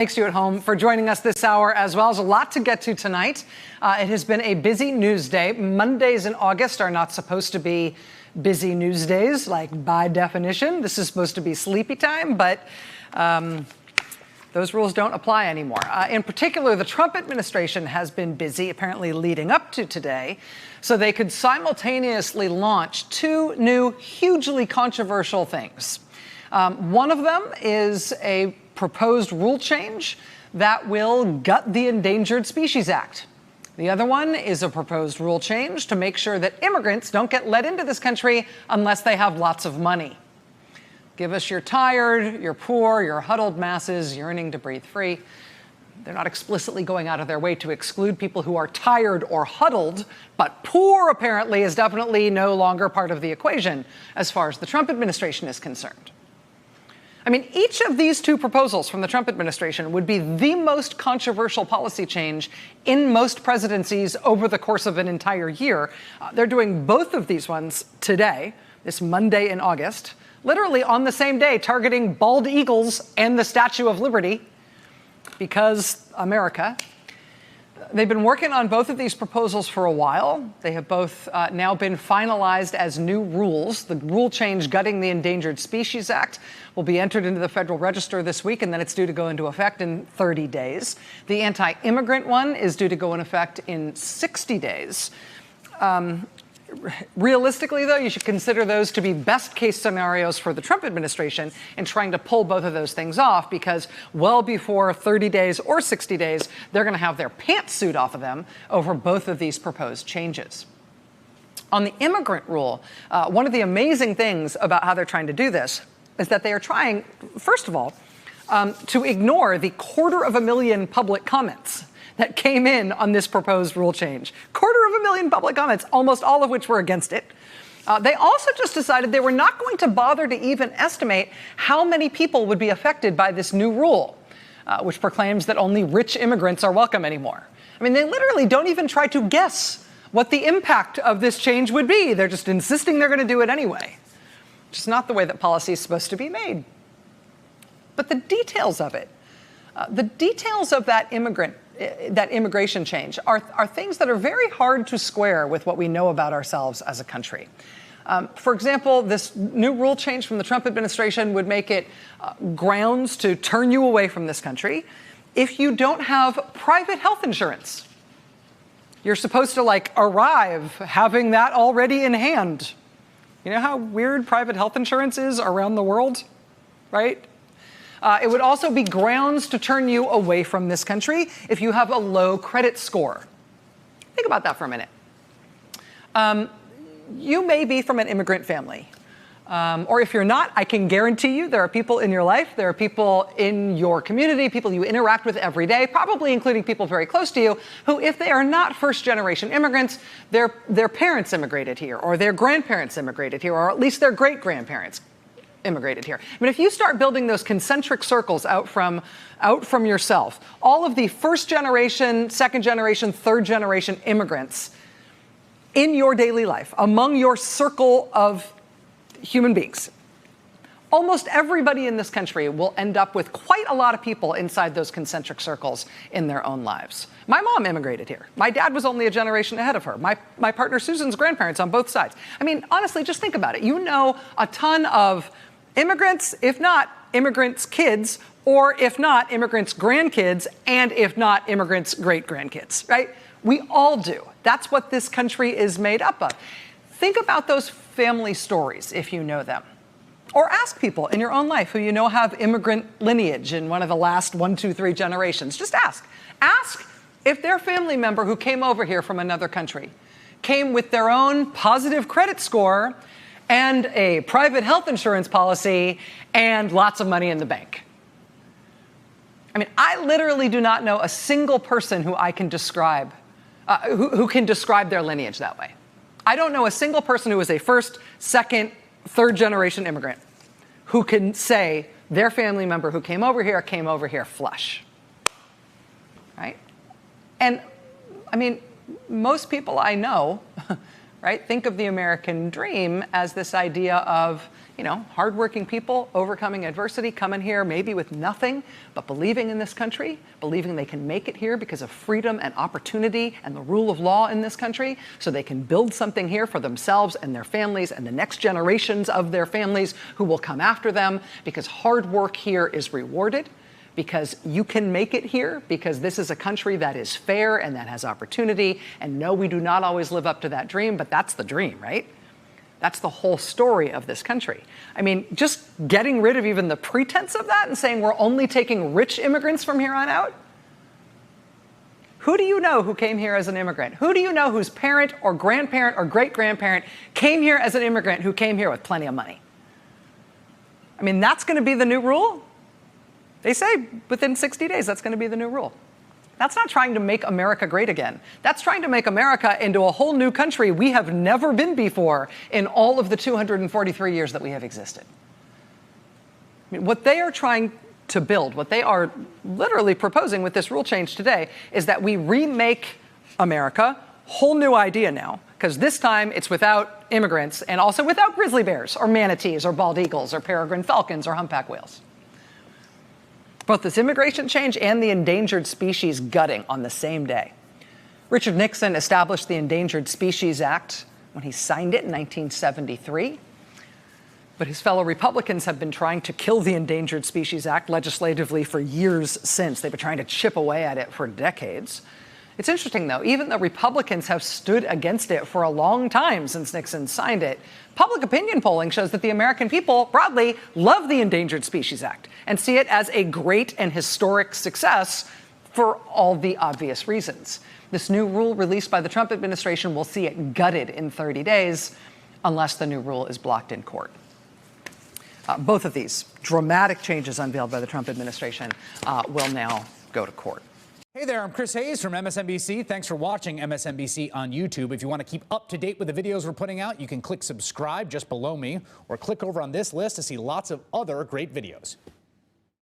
Thanks to you at home for joining us this hour as well. There's a lot to get to tonight. It has been a busy news day. Mondays in August are not supposed to be busy news days, like by definition. This is supposed to be sleepy time, but those rules don't apply anymore. In particular, the Trump administration has been busy, apparently leading up to today, so they could simultaneously launch two new, hugely controversial things. One of them is a proposed rule change that will gut the Endangered Species Act. The other one is a proposed rule change to make sure that immigrants don't get let into this country unless they have lots of money. Give us your tired, your poor, your huddled masses yearning to breathe free. They're not explicitly going out of their way to exclude people who are tired or huddled, but poor apparently is definitely no longer part of the equation as far as the Trump administration is concerned. I mean, each of these two proposals from the Trump administration would be the most controversial policy change in most presidencies over the course of an entire year. They're doing both of these ones today, this Monday in August, literally on the same day, targeting bald eagles and the Statue of Liberty, because America. They've been working on both of these proposals for a while. They have both now been finalized as new rules. The rule change gutting the Endangered Species Act will be entered into the Federal Register this week, and then it's due to go into effect in 30 days. The anti-immigrant one is due to go in effect in 60 days. Realistically, though, you should consider those to be best-case scenarios for the Trump administration in trying to pull both of those things off, because well before 30 days or 60 days, they're going to have their pantsuit off of them over both of these proposed changes. On the immigrant rule, one of the amazing things about how they're trying to do this is that they are trying, first of all, to ignore the 250,000 public comments that came in on this proposed rule change. 250,000 public comments, almost all of which were against it. They also just decided they were not going to bother to even estimate how many people would be affected by this new rule, which proclaims that only rich immigrants are welcome anymore. I mean, they literally don't even try to guess what the impact of this change would be. They're just insisting they're going to do it anyway, which is not the way that policy is supposed to be made. But the details of it, the details of that immigration change are things that are very hard to square with what we know about ourselves as a country. For example, this new rule change from the Trump administration would make it grounds to turn you away from this country if you don't have private health insurance. You're supposed to, arrive having that already in hand. You know how weird private health insurance is around the world, right? It would also be grounds to turn you away from this country if you have a low credit score. Think about that for a minute. You may be from an immigrant family. Or if you're not, I can guarantee you there are people in your life, there are people in your community, people you interact with every day, probably including people very close to you, who, if they are not first-generation immigrants, their parents immigrated here, or their grandparents immigrated here, or at least their great-grandparents immigrated here. I mean, if you start building those concentric circles out from yourself, all of the first-generation, second-generation, third-generation immigrants in your daily life, among your circle of human beings, almost everybody in this country will end up with quite a lot of people inside those concentric circles in their own lives. My mom immigrated here. My dad was only a generation ahead of her. My partner Susan's grandparents on both sides. I mean, honestly, just think about it. You know a ton of immigrants, if not immigrants' kids, or if not immigrants' grandkids, and if not immigrants' great-grandkids, right? We all do. That's what this country is made up of. Think about those family stories if you know them. Or ask people in your own life who you know have immigrant lineage in one of the last 1, 2, 3 generations. Just ask. Ask if their family member who came over here from another country came with their own positive credit score and a private health insurance policy and lots of money in the bank. I mean, I literally do not know a single person who I can describe, who can describe their lineage that way. I don't know a single person who is a first, second, third-generation immigrant who can say their family member who came over here flush, right? And, I mean, most people I know right? Think of the American dream as this idea of, hardworking people overcoming adversity, coming here maybe with nothing, but believing in this country, believing they can make it here because of freedom and opportunity and the rule of law in this country, so they can build something here for themselves and their families and the next generations of their families who will come after them, because hard work here is rewarded, because you can make it here, because this is a country that is fair and that has opportunity. And no, we do not always live up to that dream, but that's the dream, right? That's the whole story of this country. I mean, just getting rid of even the pretense of that and saying we're only taking rich immigrants from here on out? Who do you know who came here as an immigrant? Who do you know whose parent or grandparent or great-grandparent came here as an immigrant who came here with plenty of money? I mean, that's going to be the new rule? They say within 60 days, that's going to be the new rule. That's not trying to make America great again. That's trying to make America into a whole new country we have never been before in all of the 243 years that we have existed. I mean, what they are trying to build, what they are literally proposing with this rule change today, is that we remake America, whole new idea now, because this time it's without immigrants and also without grizzly bears or manatees or bald eagles or peregrine falcons or humpback whales. Both this immigration change and the endangered species gutting on the same day. Richard Nixon established the Endangered Species Act when he signed it in 1973. But his fellow Republicans have been trying to kill the Endangered Species Act legislatively for years since. They've been trying to chip away at it for decades. It's interesting, though, even though Republicans have stood against it for a long time since Nixon signed it, public opinion polling shows that the American people broadly love the Endangered Species Act and see it as a great and historic success for all the obvious reasons. This new rule released by the Trump administration will see it gutted in 30 days unless the new rule is blocked in court. Both of these dramatic changes unveiled by the Trump administration will now go to court. Hey there, I'm Chris Hayes from MSNBC. Thanks for watching MSNBC on YouTube. If you want to keep up to date with the videos we're putting out, you can click subscribe just below me or click over on this list to see lots of other great videos.